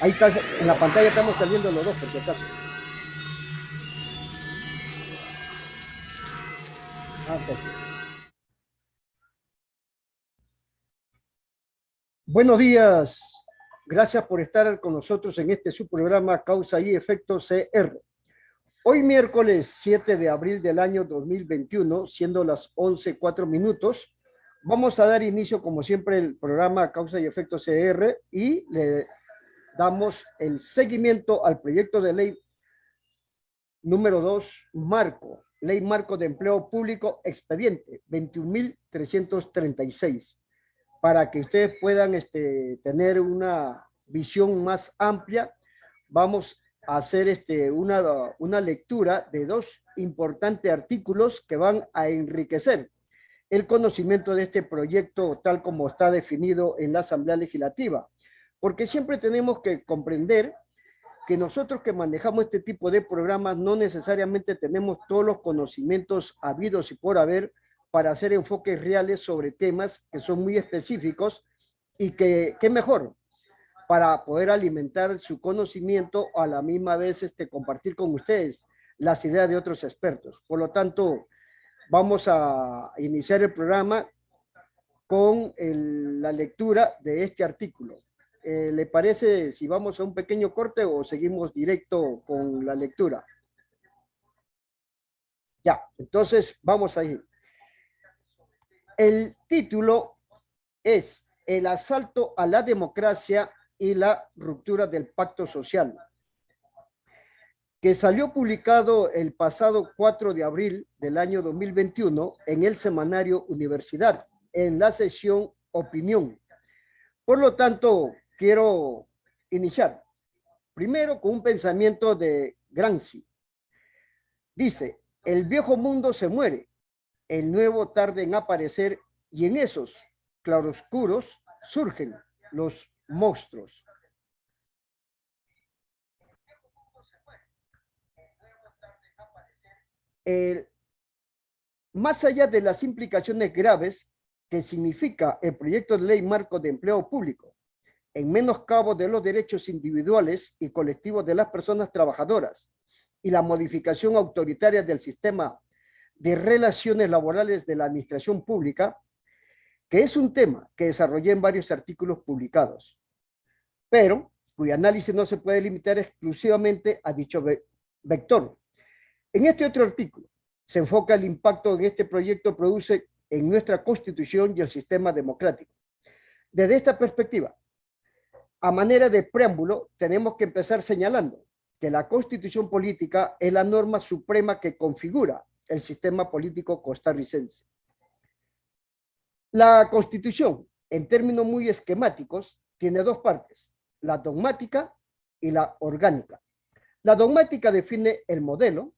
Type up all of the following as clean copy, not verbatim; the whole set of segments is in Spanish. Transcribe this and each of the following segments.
Ahí está, en la pantalla estamos saliendo los dos, por si acaso. Ah, ok. Buenos días. Gracias por estar con nosotros en este su programa Causa y Efecto CR. Hoy miércoles 7 de abril del año 2021, siendo las 11:04, vamos a dar inicio, como siempre, el programa Causa y Efecto CR y le damos el seguimiento al proyecto de ley número 2, Ley Marco de Empleo Público, expediente 21.336, para que ustedes puedan tener una visión más amplia. Vamos a hacer una lectura de dos importantes artículos que van a enriquecer el conocimiento de este proyecto tal como está definido en la Asamblea Legislativa, porque siempre tenemos que comprender que nosotros que manejamos este tipo de programas no necesariamente tenemos todos los conocimientos habidos y por haber para hacer enfoques reales sobre temas que son muy específicos y que, ¿qué mejor? Para poder alimentar su conocimiento a la misma vez compartir con ustedes las ideas de otros expertos. Por lo tanto, vamos a iniciar el programa con la lectura de este artículo. ¿Le parece si vamos a un pequeño corte o seguimos directo con la lectura? Ya, entonces vamos a ir. El título es El asalto a la democracia y la ruptura del pacto social, que salió publicado el pasado 4 de abril del año 2021 en el semanario Universidad, en la sesión Opinión. Por lo tanto, quiero iniciar primero con un pensamiento de Gramsci. Dice, el viejo mundo se muere, el nuevo tarda en aparecer y en esos claroscuros surgen los monstruos. El, Más allá de las implicaciones graves que significa el proyecto de ley marco de empleo público, en menoscabo de los derechos individuales y colectivos de las personas trabajadoras y la modificación autoritaria del sistema de relaciones laborales de la administración pública, que es un tema que desarrollé en varios artículos publicados, pero cuyo análisis no se puede limitar exclusivamente a dicho vector. En este otro artículo se enfoca el impacto que este proyecto produce en nuestra Constitución y el sistema democrático. Desde esta perspectiva, a manera de preámbulo, tenemos que empezar señalando que la Constitución política es la norma suprema que configura el sistema político costarricense. La Constitución, en términos muy esquemáticos, tiene dos partes, la dogmática y la orgánica. La dogmática define el modelo,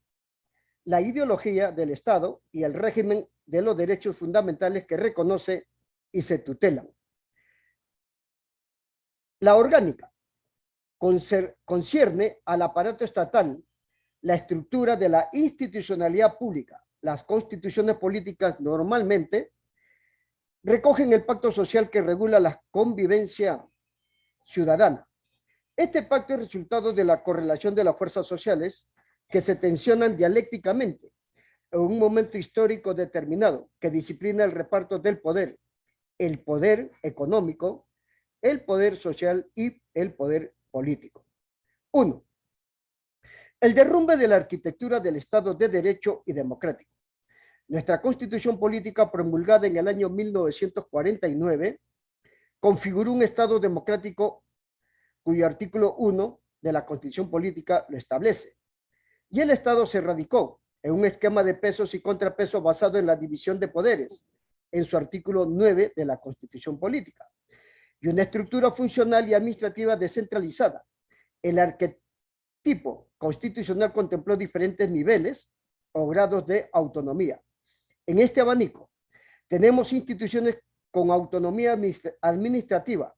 la ideología del Estado y el régimen de los derechos fundamentales que reconoce y se tutelan. La orgánica concierne al aparato estatal, la estructura de la institucionalidad pública. Las constituciones políticas normalmente recogen el pacto social que regula la convivencia ciudadana. Este pacto es resultado de la correlación de las fuerzas sociales que se tensionan dialécticamente en un momento histórico determinado que disciplina el reparto del poder, el poder económico, el poder social y el poder político. 1. El derrumbe de la arquitectura del Estado de Derecho y democrático. Nuestra Constitución política promulgada en el año 1949 configuró un Estado democrático cuyo artículo 1 de la Constitución política lo establece. Y el Estado se radicó en un esquema de pesos y contrapesos basado en la división de poderes, en su artículo 9 de la Constitución política, y una estructura funcional y administrativa descentralizada. El arquetipo constitucional contempló diferentes niveles o grados de autonomía. En este abanico tenemos instituciones con autonomía administrativa,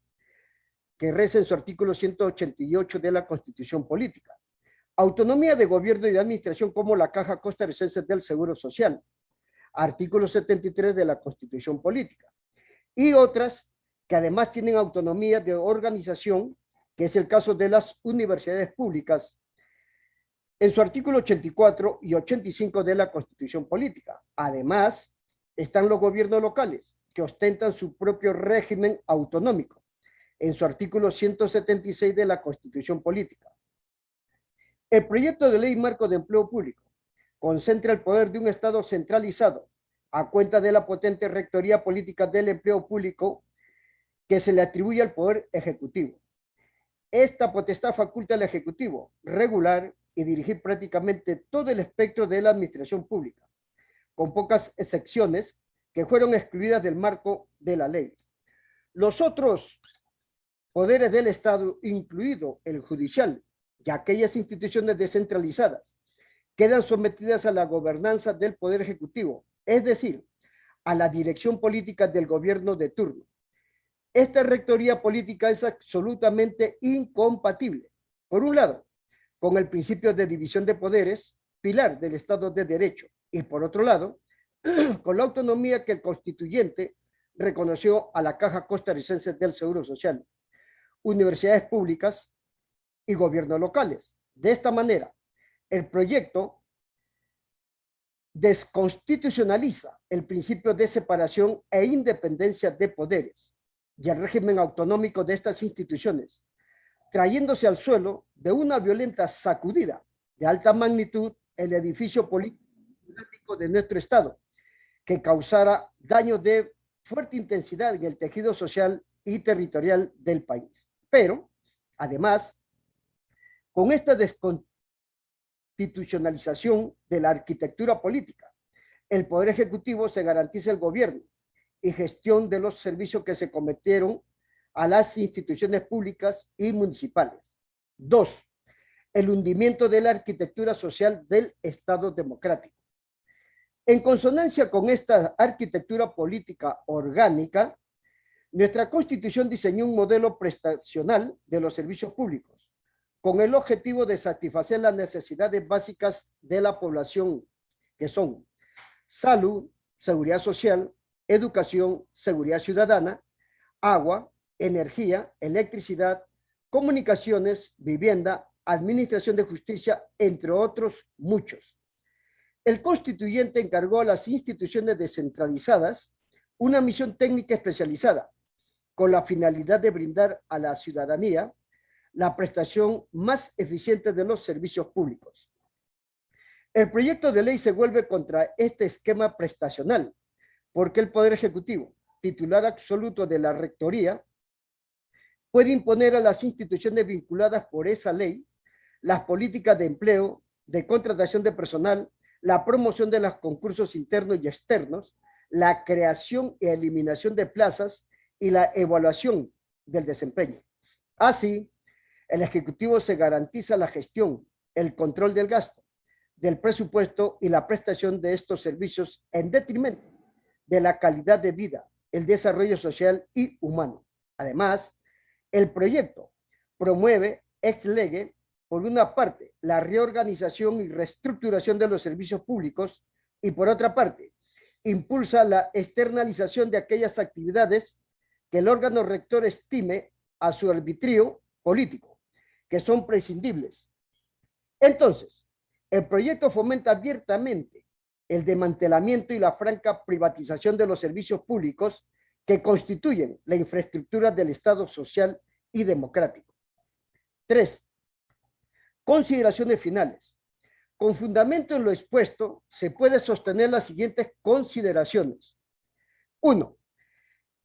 que reza en su artículo 188 de la Constitución política. Autonomía de gobierno y de administración como la Caja Costarricense del Seguro Social, artículo 73 de la Constitución política. Y otras que además tienen autonomía de organización que es el caso de las universidades públicas, en su artículo 84 y 85 de la Constitución Política. Además, están los gobiernos locales, que ostentan su propio régimen autonómico, en su artículo 176 de la Constitución Política. El proyecto de ley marco de empleo público concentra el poder de un Estado centralizado a cuenta de la potente rectoría política del empleo público que se le atribuye al Poder Ejecutivo. Esta potestad faculta al Ejecutivo regular y dirigir prácticamente todo el espectro de la administración pública, con pocas excepciones que fueron excluidas del marco de la ley. Los otros poderes del Estado, incluido el judicial y aquellas instituciones descentralizadas, quedan sometidas a la gobernanza del Poder Ejecutivo, es decir, a la dirección política del gobierno de turno. Esta rectoría política es absolutamente incompatible, por un lado, con el principio de división de poderes, pilar del Estado de Derecho, y por otro lado, con la autonomía que el constituyente reconoció a la Caja Costarricense del Seguro Social, universidades públicas y gobiernos locales. De esta manera, el proyecto desconstitucionaliza el principio de separación e independencia de poderes y el régimen autonómico de estas instituciones, trayéndose al suelo de una violenta sacudida de alta magnitud el edificio político de nuestro Estado, que causara daños de fuerte intensidad en el tejido social y territorial del país. Pero, además, con esta desconstitucionalización de la arquitectura política, el Poder Ejecutivo se garantiza el gobierno y gestión de los servicios que se cometieron a las instituciones públicas y municipales. 2. El hundimiento de la arquitectura social del Estado democrático. En consonancia con esta arquitectura política orgánica, nuestra Constitución diseñó un modelo prestacional de los servicios públicos, con el objetivo de satisfacer las necesidades básicas de la población, que son salud, seguridad social, educación, seguridad ciudadana, agua, energía, electricidad, comunicaciones, vivienda, administración de justicia, entre otros muchos. El constituyente encargó a las instituciones descentralizadas una misión técnica especializada con la finalidad de brindar a la ciudadanía la prestación más eficiente de los servicios públicos. El proyecto de ley se vuelve contra este esquema prestacional, porque el Poder Ejecutivo, titular absoluto de la Rectoría, puede imponer a las instituciones vinculadas por esa ley las políticas de empleo, de contratación de personal, la promoción de los concursos internos y externos, la creación y eliminación de plazas y la evaluación del desempeño. Así, el Ejecutivo se garantiza la gestión, el control del gasto, del presupuesto y la prestación de estos servicios en detrimento de la calidad de vida, el desarrollo social y humano. Además, el proyecto promueve ex lege, por una parte, la reorganización y reestructuración de los servicios públicos y por otra parte, impulsa la externalización de aquellas actividades que el órgano rector estime a su arbitrio político, que son prescindibles. Entonces, el proyecto fomenta abiertamente el desmantelamiento y la franca privatización de los servicios públicos que constituyen la infraestructura del Estado social y democrático. 3. Consideraciones finales. Con fundamento en lo expuesto, se puede sostener las siguientes consideraciones. 1.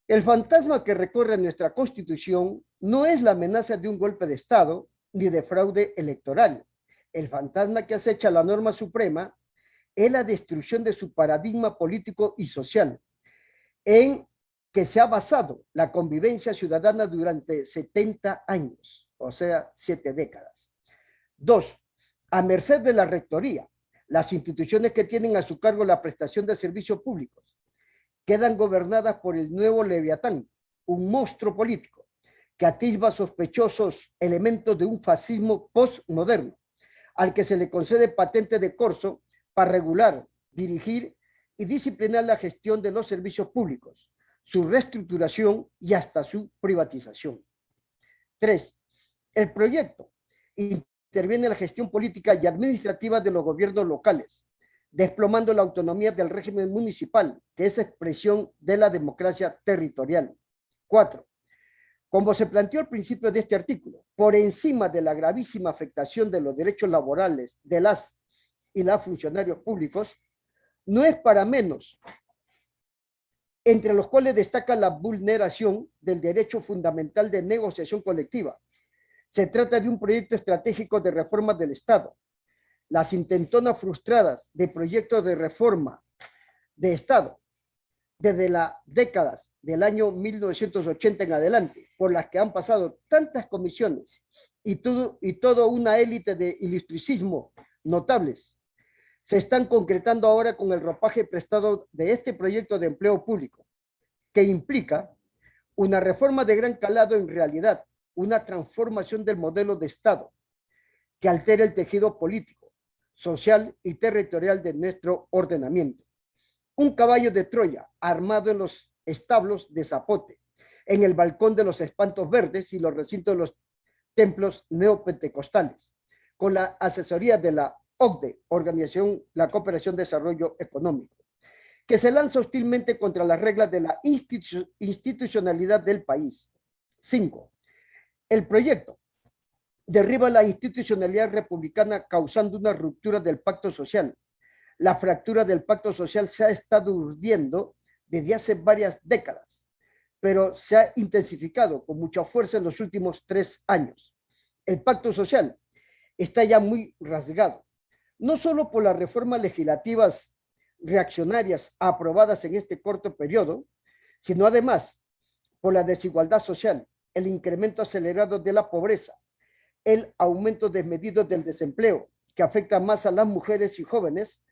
El fantasma que recorre nuestra Constitución no es la amenaza de un golpe de Estado ni de fraude electoral. El fantasma que acecha la norma suprema es la destrucción de su paradigma político y social, en que se ha basado la convivencia ciudadana durante 70 años, o sea, 7 décadas. 2. A merced de la rectoría, las instituciones que tienen a su cargo la prestación de servicios públicos quedan gobernadas por el nuevo Leviatán, un monstruo político que atisba sospechosos elementos de un fascismo postmoderno, al que se le concede patente de corso para regular, dirigir y disciplinar la gestión de los servicios públicos, su reestructuración y hasta su privatización. 3. El proyecto interviene en la gestión política y administrativa de los gobiernos locales, desplomando la autonomía del régimen municipal, que es expresión de la democracia territorial. 4. Como se planteó al principio de este artículo, por encima de la gravísima afectación de los derechos laborales de las y los funcionarios públicos, no es para menos, entre los cuales destaca la vulneración del derecho fundamental de negociación colectiva. Se trata de un proyecto estratégico de reforma del Estado. Las intentonas frustradas de proyectos de reforma de Estado desde las décadas del año 1980 en adelante, por las que han pasado tantas comisiones y toda una élite de ilustricismo notables, se están concretando ahora con el ropaje prestado de este proyecto de empleo público, que implica una reforma de gran calado, en realidad, una transformación del modelo de Estado que altere el tejido político, social y territorial de nuestro ordenamiento. Un caballo de Troya armado en los establos de Zapote, en el balcón de los espantos verdes y los recintos de los templos neopentecostales, con la asesoría de la OCDE, Organización la Cooperación de Desarrollo Económico, que se lanza hostilmente contra las reglas de la institucionalidad del país. 5. El proyecto derriba la institucionalidad republicana causando una ruptura del pacto social. La fractura del pacto social se ha estado urdiendo desde hace varias décadas, pero se ha intensificado con mucha fuerza en los últimos 3 años. El pacto social está ya muy rasgado, no solo por las reformas legislativas reaccionarias aprobadas en este corto periodo, sino además por la desigualdad social, el incremento acelerado de la pobreza, el aumento desmedido del desempleo, que afecta más a las mujeres y jóvenes,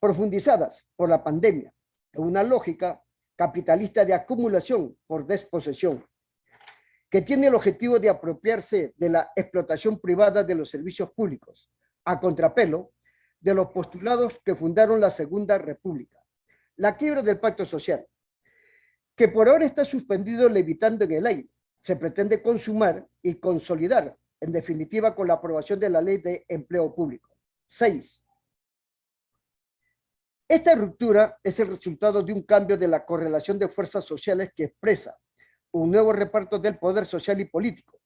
profundizadas por la pandemia, en una lógica capitalista de acumulación por desposesión, que tiene el objetivo de apropiarse de la explotación privada de los servicios públicos, a contrapelo de los postulados que fundaron la Segunda República. La quiebra del pacto social, que por ahora está suspendido levitando en el aire, se pretende consumar y consolidar, en definitiva, con la aprobación de la Ley de Empleo Público. 6. Esta ruptura es el resultado de un cambio de la correlación de fuerzas sociales que expresa un nuevo reparto del poder social y político,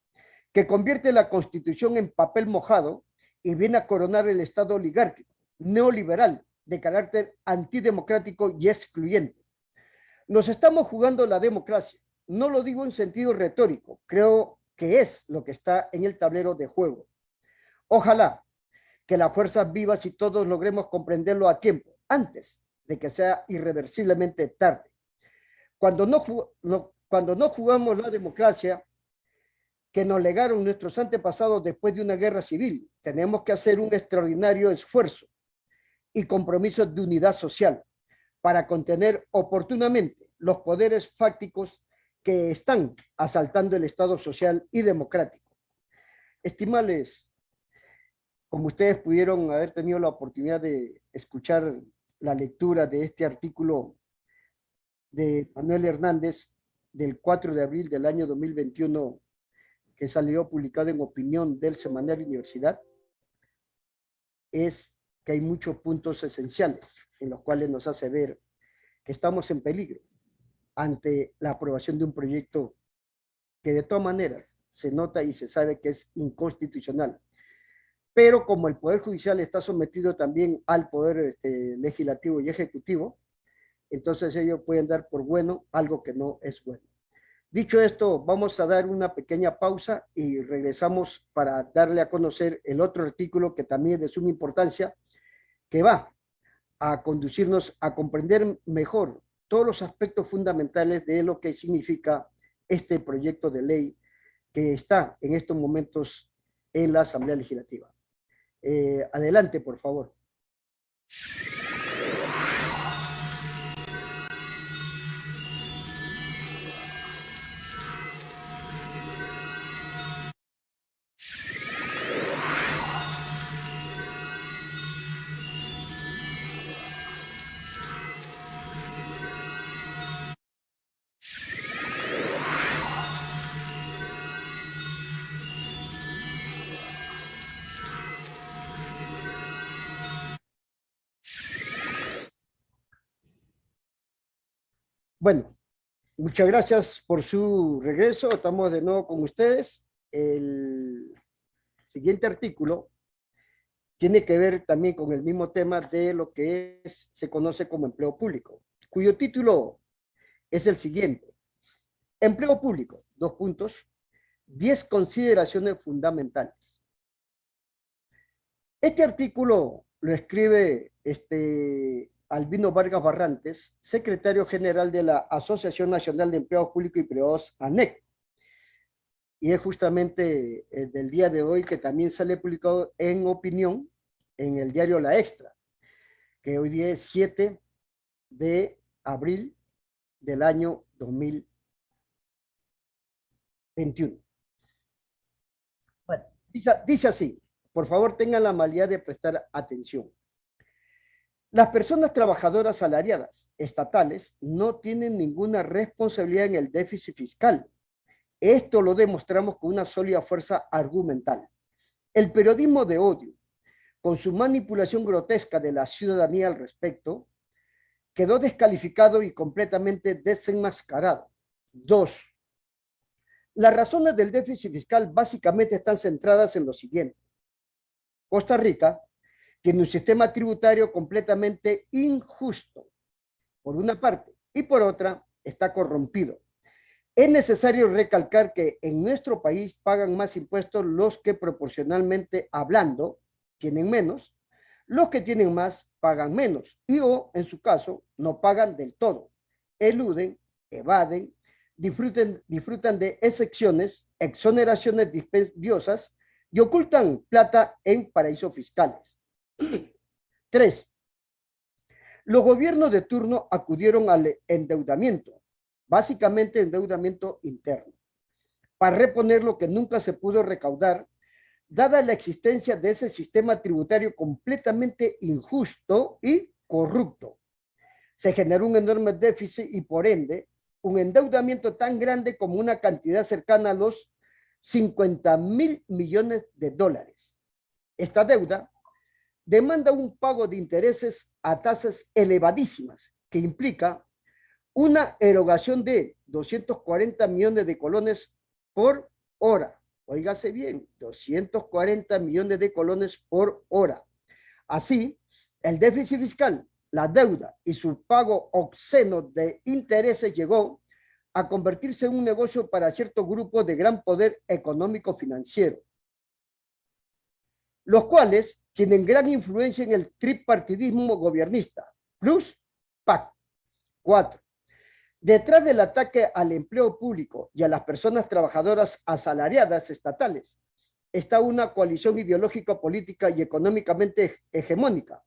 que convierte la Constitución en papel mojado y viene a coronar el Estado oligárquico, neoliberal, de carácter antidemocrático y excluyente. Nos estamos jugando la democracia. No lo digo en sentido retórico, creo que es lo que está en el tablero de juego. Ojalá que las fuerzas vivas y todos logremos comprenderlo a tiempo, antes de que sea irreversiblemente tarde. Cuando no jugamos la democracia que nos legaron nuestros antepasados después de una guerra civil, tenemos que hacer un extraordinario esfuerzo y compromiso de unidad social para contener oportunamente los poderes fácticos que están asaltando el Estado social y democrático. Estimables, como ustedes pudieron haber tenido la oportunidad de escuchar la lectura de este artículo de Manuel Hernández del 4 de abril del año 2021, que salió publicado en Opinión del Semanario Universidad, es que hay muchos puntos esenciales en los cuales nos hace ver que estamos en peligro ante la aprobación de un proyecto que de todas maneras se nota y se sabe que es inconstitucional. Pero como el Poder Judicial está sometido también al Poder Legislativo y Ejecutivo, entonces ellos pueden dar por bueno algo que no es bueno. Dicho esto, vamos a dar una pequeña pausa y regresamos para darle a conocer el otro artículo que también es de suma importancia, que va a conducirnos a comprender mejor todos los aspectos fundamentales de lo que significa este proyecto de ley que está en estos momentos en la Asamblea Legislativa. Adelante, por favor. Bueno, muchas gracias por su regreso. Estamos de nuevo con ustedes. El siguiente artículo tiene que ver también con el mismo tema de lo que se conoce como empleo público, cuyo título es el siguiente. Empleo público, 2 puntos, 10 consideraciones fundamentales. Este artículo lo escribe Albino Vargas Barrantes, secretario general de la Asociación Nacional de Empleados Públicos y Privados, ANEP. Y es justamente del día de hoy que también sale publicado en opinión en el diario La Extra, que hoy día es 7 de abril del año 2021. Bueno, dice así, por favor tengan la amabilidad de prestar atención. Las personas trabajadoras salariadas estatales no tienen ninguna responsabilidad en el déficit fiscal. Esto lo demostramos con una sólida fuerza argumental. El periodismo de odio, con su manipulación grotesca de la ciudadanía al respecto, quedó descalificado y completamente desenmascarado. 2. Las razones del déficit fiscal básicamente están centradas en lo siguiente. Costa Rica tiene un sistema tributario completamente injusto, por una parte, y por otra, está corrompido. Es necesario recalcar que en nuestro país pagan más impuestos los que proporcionalmente hablando tienen menos, los que tienen más pagan menos y o, en su caso, no pagan del todo, eluden, evaden, disfrutan de excepciones, exoneraciones dispendiosas y ocultan plata en paraísos fiscales. 3. Los gobiernos de turno acudieron al endeudamiento, básicamente endeudamiento interno, para reponer lo que nunca se pudo recaudar, dada la existencia de ese sistema tributario completamente injusto y corrupto. Se generó un enorme déficit y por ende un endeudamiento tan grande como una cantidad cercana a los 50.000 millones de dólares. Esta deuda demanda un pago de intereses a tasas elevadísimas, que implica una erogación de 240 millones de colones por hora. Óigase bien, 240 millones de colones por hora. Así, el déficit fiscal, la deuda y su pago obsceno de intereses llegó a convertirse en un negocio para ciertos grupos de gran poder económico financiero, los cuales tienen gran influencia en el tripartidismo gobernista, plus PAC. 4. Detrás del ataque al empleo público y a las personas trabajadoras asalariadas estatales está una coalición ideológica, política y económicamente hegemónica,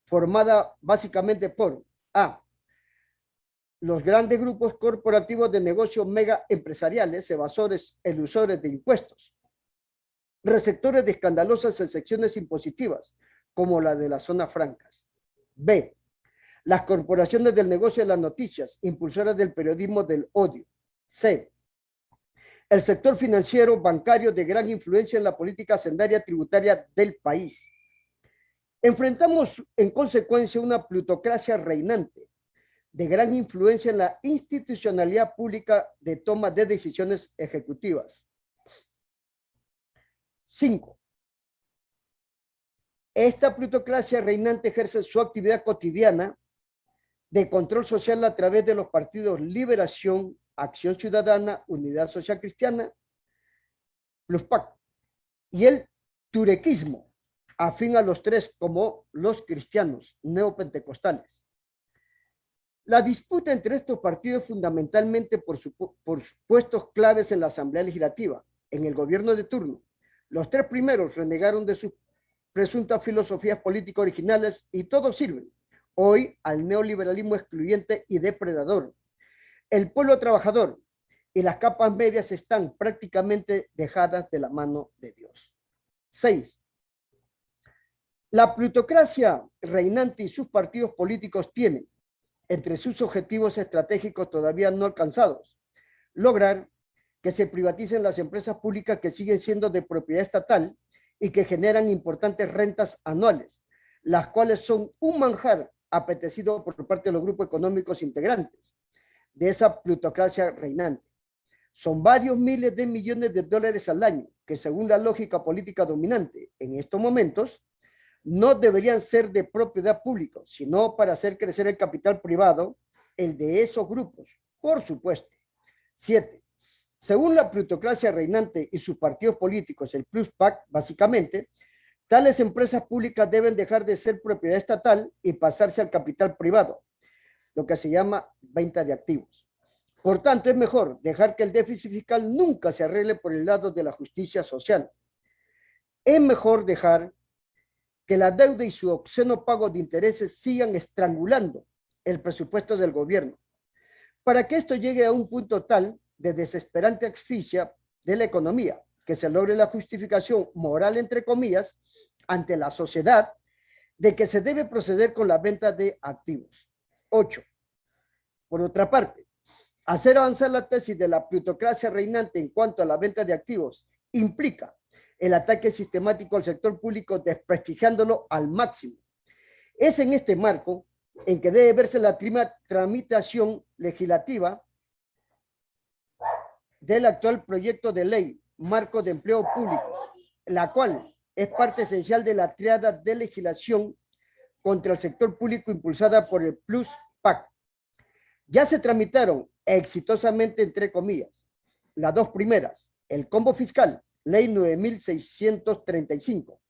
formada básicamente por A. Los grandes grupos corporativos de negocios mega empresariales, evasores, elusores de impuestos, receptores de escandalosas excepciones impositivas, como la de las zonas francas. B. Las corporaciones del negocio de las noticias, impulsoras del periodismo del odio. C. El sector financiero bancario de gran influencia en la política hacendaria tributaria del país. Enfrentamos en consecuencia una plutocracia reinante de gran influencia en la institucionalidad pública de toma de decisiones ejecutivas. 5. Esta plutocracia reinante ejerce su actividad cotidiana de control social a través de los partidos Liberación, Acción Ciudadana, Unidad Social Cristiana, plus PAC, y el turequismo, afín a los tres como los cristianos neopentecostales. La disputa entre estos partidos fundamentalmente por puestos claves en la Asamblea Legislativa, en el gobierno de turno. Los tres primeros renegaron de sus presuntas filosofías políticas originales y todos sirven hoy al neoliberalismo excluyente y depredador. El pueblo trabajador y las capas medias están prácticamente dejadas de la mano de Dios. 6. La plutocracia reinante y sus partidos políticos tienen, entre sus objetivos estratégicos todavía no alcanzados, lograr que se privaticen las empresas públicas que siguen siendo de propiedad estatal y que generan importantes rentas anuales, las cuales son un manjar apetecido por parte de los grupos económicos integrantes. de esa plutocracia reinante. Son varios miles de millones de dólares al año que, según la lógica política dominante en estos momentos, no deberían ser de propiedad pública, sino para hacer crecer el capital privado, el de esos grupos, por supuesto. 7. Según la plutocracia reinante y sus partidos políticos, el Plus PAC, básicamente, tales empresas públicas deben dejar de ser propiedad estatal y pasarse al capital privado, lo que se llama venta de activos. Por tanto, es mejor dejar que el déficit fiscal nunca se arregle por el lado de la justicia social. Es mejor dejar que la deuda y su obsceno pago de intereses sigan estrangulando el presupuesto del gobierno, para que esto llegue a un punto tal de desesperante asfixia de la economía, que se logre la justificación moral, entre comillas, ante la sociedad, de que se debe proceder con la venta de activos. 8. Por otra parte, hacer avanzar la tesis de la plutocracia reinante en cuanto a la venta de activos implica el ataque sistemático al sector público, desprestigiándolo al máximo. Es en este marco en que debe verse la tramitación legislativa del actual proyecto de ley Marco de Empleo Público, la cual es parte esencial de la triada de legislación contra el sector público impulsada por el Plus PAC. Ya se tramitaron exitosamente, entre comillas, las dos primeras, el combo fiscal, ley 9635,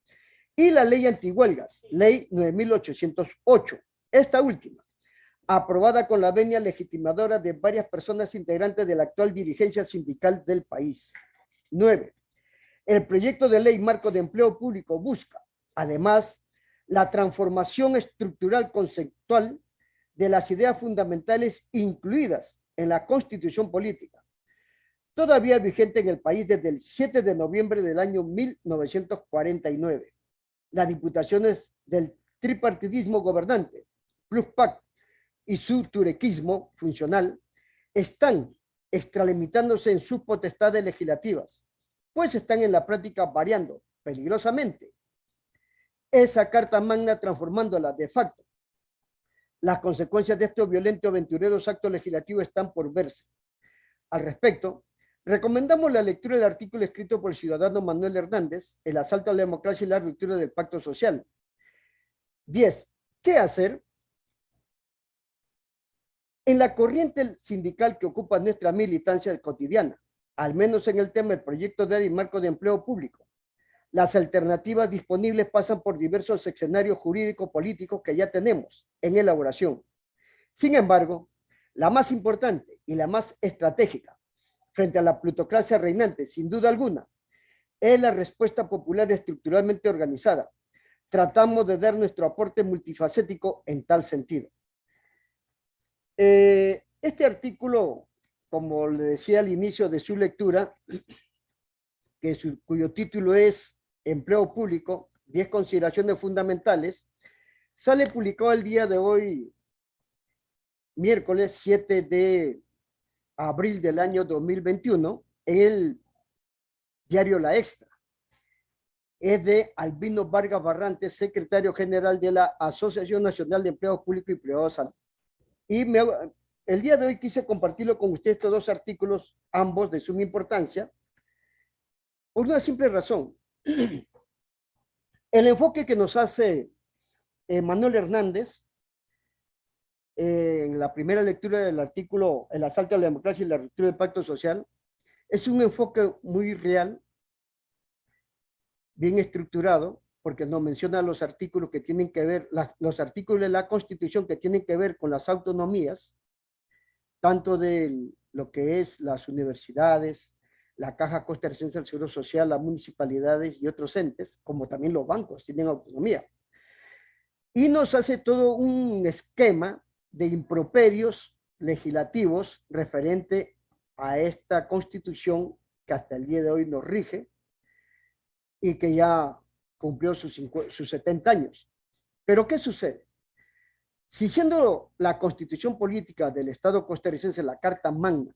y la ley antihuelgas, ley 9808. Esta última, aprobada con la venia legitimadora de varias personas integrantes de la actual dirigencia sindical del país. 9. El proyecto de ley Marco de Empleo Público busca, además, la transformación estructural conceptual de las ideas fundamentales incluidas en la Constitución Política, todavía vigente en el país desde el 7 de noviembre del año 1949. Las diputaciones del tripartidismo gobernante, Plus PAC, y su turequismo funcional están extralimitándose en sus potestades legislativas, pues están en la práctica variando peligrosamente esa carta magna, transformándola de facto. Las consecuencias de estos violentos aventureros actos legislativos están por verse. Al respecto, recomendamos la lectura del artículo escrito por el ciudadano Manuel Hernández, El asalto a la democracia y la ruptura del pacto social. 10. ¿Qué hacer? En la corriente sindical que ocupa nuestra militancia cotidiana, al menos en el tema del proyecto de ley Marco de Empleo Público, las alternativas disponibles pasan por diversos escenarios jurídicos políticos que ya tenemos en elaboración. Sin embargo, la más importante y la más estratégica frente a la plutocracia reinante, sin duda alguna, es la respuesta popular estructuralmente organizada. Tratamos de dar nuestro aporte multifacético en tal sentido. Este artículo, como le decía al inicio de su lectura, cuyo título es Empleo Público, 10 consideraciones fundamentales, sale publicado el día de hoy, miércoles 7 de abril del año 2021, en el diario La Extra. Es de Albino Vargas Barrantes, secretario general de la Asociación Nacional de Empleados Públicos y Privados. Y el día de hoy quise compartirlo con ustedes, estos dos artículos, ambos de suma importancia, por una simple razón. El enfoque que nos hace Manuel Hernández en la primera lectura del artículo El asalto a la democracia y la ruptura del pacto social es un enfoque muy real, bien estructurado, porque nos menciona los artículos que tienen que ver, los artículos de la Constitución que tienen que ver con las autonomías, tanto de lo que es las universidades, la Caja Costarricense del Seguro Social, las municipalidades y otros entes, como también los bancos tienen autonomía. Y nos hace todo un esquema de improperios legislativos referente a esta Constitución que hasta el día de hoy nos rige y que ya cumplió sus 70 años. Pero ¿qué sucede? Si siendo la Constitución Política del Estado costarricense la Carta Magna,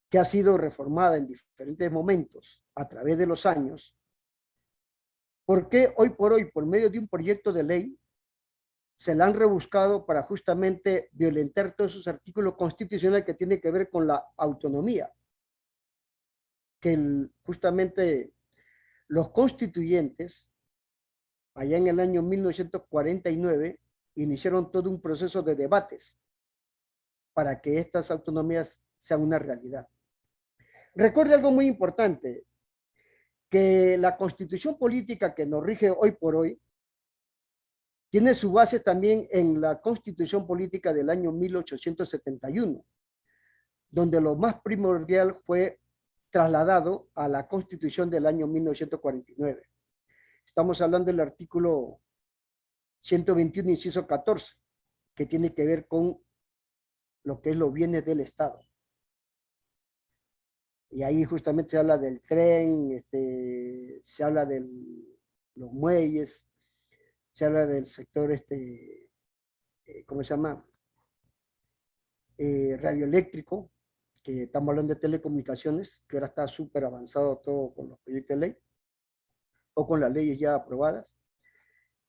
que ha sido reformada en diferentes momentos a través de los años, ¿por qué hoy por hoy, por medio de un proyecto de ley, se la han rebuscado para justamente violentar todos esos artículos constitucionales que tienen que ver con la autonomía, que justamente los constituyentes, allá en el año 1949, iniciaron todo un proceso de debates para que estas autonomías sean una realidad. Recuerde algo muy importante, que la constitución política que nos rige hoy por hoy tiene su base también en la constitución política del año 1871, donde lo más primordial fue trasladado a la constitución del año 1949. Estamos hablando del artículo 121, inciso 14, que tiene que ver con lo que es los bienes del Estado. Y ahí justamente se habla del tren, se habla de los muelles, se habla del sector, ¿cómo se llama? Radioeléctrico, que estamos hablando de telecomunicaciones, que ahora está súper avanzado todo con los proyectos de ley, o con las leyes ya aprobadas,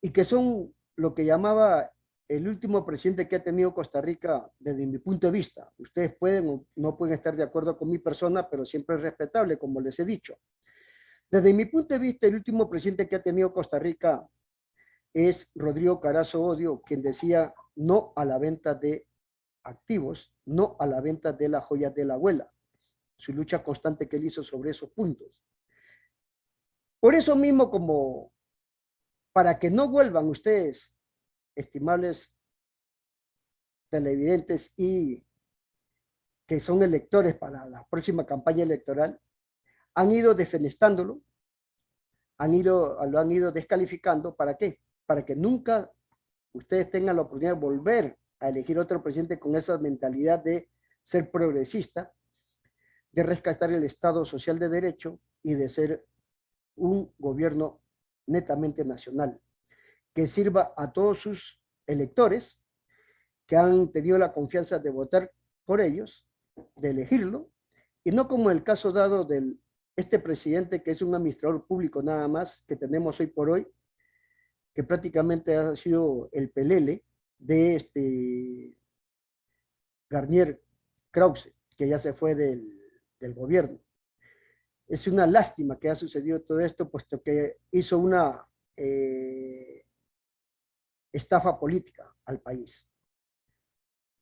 y que son lo que llamaba el último presidente que ha tenido Costa Rica desde mi punto de vista. Ustedes pueden o no pueden estar de acuerdo con mi persona, pero siempre es respetable, como les he dicho. Desde mi punto de vista, el último presidente que ha tenido Costa Rica es Rodrigo Carazo Odio, quien decía no a la venta de activos, no a la venta de las joyas de la abuela. Su lucha constante que él hizo sobre esos puntos. Por eso mismo, como para que no vuelvan ustedes, estimables televidentes y que son electores para la próxima campaña electoral, han ido defenestándolo, lo han ido descalificando. ¿Para qué? Para que nunca ustedes tengan la oportunidad de volver a elegir otro presidente con esa mentalidad de ser progresista, de rescatar el Estado social de derecho y de ser un gobierno netamente nacional, que sirva a todos sus electores que han tenido la confianza de votar por ellos, de elegirlo, y no como el caso dado de este presidente que es un administrador público nada más que tenemos hoy por hoy, que prácticamente ha sido el pelele de Garnier Krause, que ya se fue del gobierno. Es una lástima que ha sucedido todo esto, puesto que hizo una estafa política al país.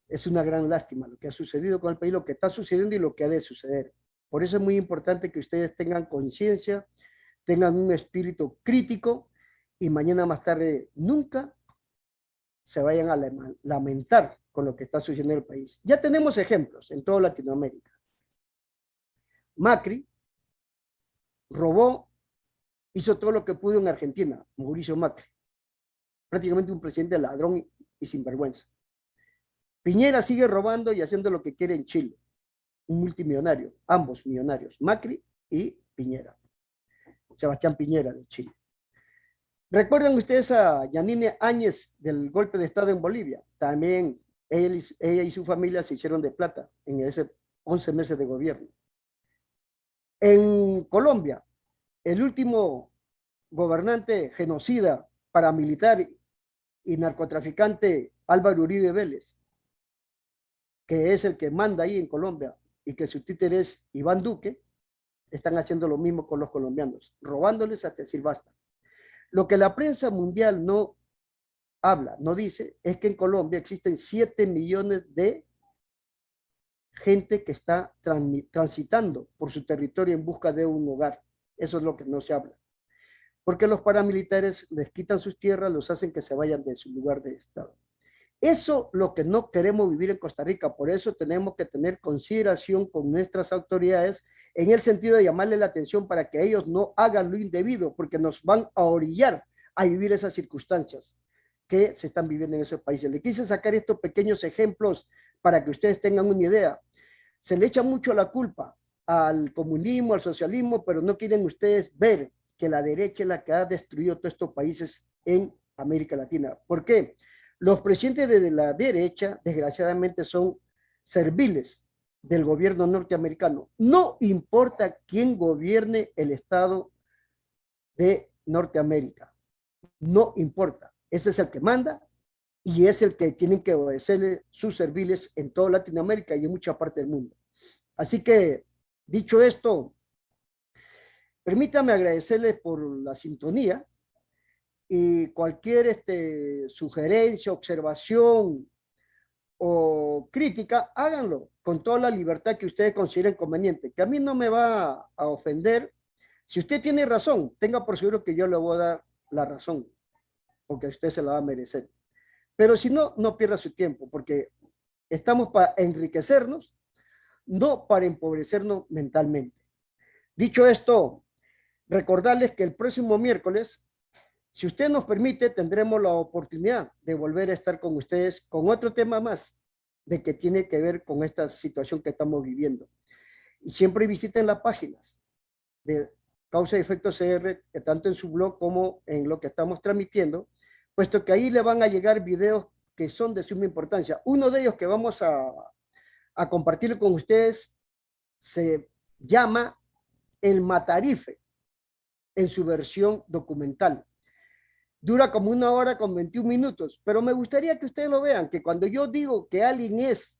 Es una gran lástima lo que ha sucedido con el país, lo que está sucediendo y lo que ha de suceder. Por eso es muy importante que ustedes tengan conciencia, tengan un espíritu crítico y mañana más tarde nunca se vayan a lamentar con lo que está sucediendo en el país. Ya tenemos ejemplos en toda Latinoamérica. Macri robó, hizo todo lo que pudo en Argentina, Mauricio Macri. Prácticamente un presidente ladrón y sinvergüenza. Piñera sigue robando y haciendo lo que quiere en Chile. Un multimillonario, ambos millonarios, Macri y Piñera. Sebastián Piñera de Chile. ¿Recuerdan ustedes a Yanine Áñez del golpe de Estado en Bolivia? También ella y su familia se hicieron de plata en esos 11 meses de gobierno. En Colombia, el último gobernante genocida, paramilitar y narcotraficante Álvaro Uribe Vélez, que es el que manda ahí en Colombia y que su títere es Iván Duque, están haciendo lo mismo con los colombianos, robándoles hasta decir basta. Lo que la prensa mundial no habla, no dice, es que en Colombia existen 7 millones de gente que está transitando por su territorio en busca de un hogar. Eso es lo que no se habla. Porque los paramilitares les quitan sus tierras, los hacen que se vayan de su lugar de estado. Eso es lo que no queremos vivir en Costa Rica. Por eso tenemos que tener consideración con nuestras autoridades en el sentido de llamarle la atención para que ellos no hagan lo indebido, porque nos van a orillar a vivir esas circunstancias que se están viviendo en esos países. Le quise sacar estos pequeños ejemplos para que ustedes tengan una idea. Se le echa mucho la culpa al comunismo, al socialismo, pero no quieren ustedes ver que la derecha es la que ha destruido todos estos países en América Latina. ¿Por qué? Los presidentes de la derecha, desgraciadamente, son serviles del gobierno norteamericano. No importa quién gobierne el Estado de Norteamérica. No importa. Ese es el que manda y es el que tienen que obedecerle sus serviles en toda Latinoamérica y en mucha parte del mundo. Así que, dicho esto, permítame agradecerles por la sintonía y cualquier sugerencia, observación o crítica, háganlo con toda la libertad que ustedes consideren conveniente, que a mí no me va a ofender. Si usted tiene razón, tenga por seguro que yo le voy a dar la razón, porque usted se la va a merecer. Pero si no, no pierda su tiempo, porque estamos para enriquecernos, no para empobrecernos mentalmente. Dicho esto, recordarles que el próximo miércoles, si usted nos permite, tendremos la oportunidad de volver a estar con ustedes con otro tema más de que tiene que ver con esta situación que estamos viviendo. Y siempre visiten las páginas de Causa y Efecto CR, tanto en su blog como en lo que estamos transmitiendo, puesto que ahí le van a llegar videos que son de suma importancia. Uno de ellos que vamos a compartir con ustedes se llama El Matarife, en su versión documental. Dura como 1 hora con 21 minutos, pero me gustaría que ustedes lo vean, que cuando yo digo que alguien es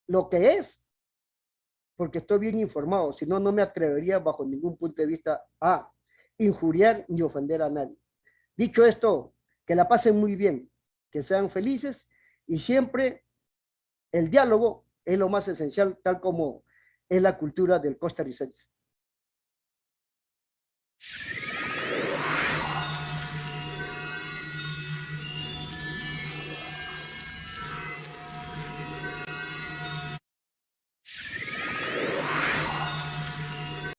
lo que es, porque estoy bien informado, si no, no me atrevería bajo ningún punto de vista a injuriar ni ofender a nadie. Dicho esto, que la pasen muy bien, que sean felices y siempre el diálogo es lo más esencial, tal como es la cultura del costarricense.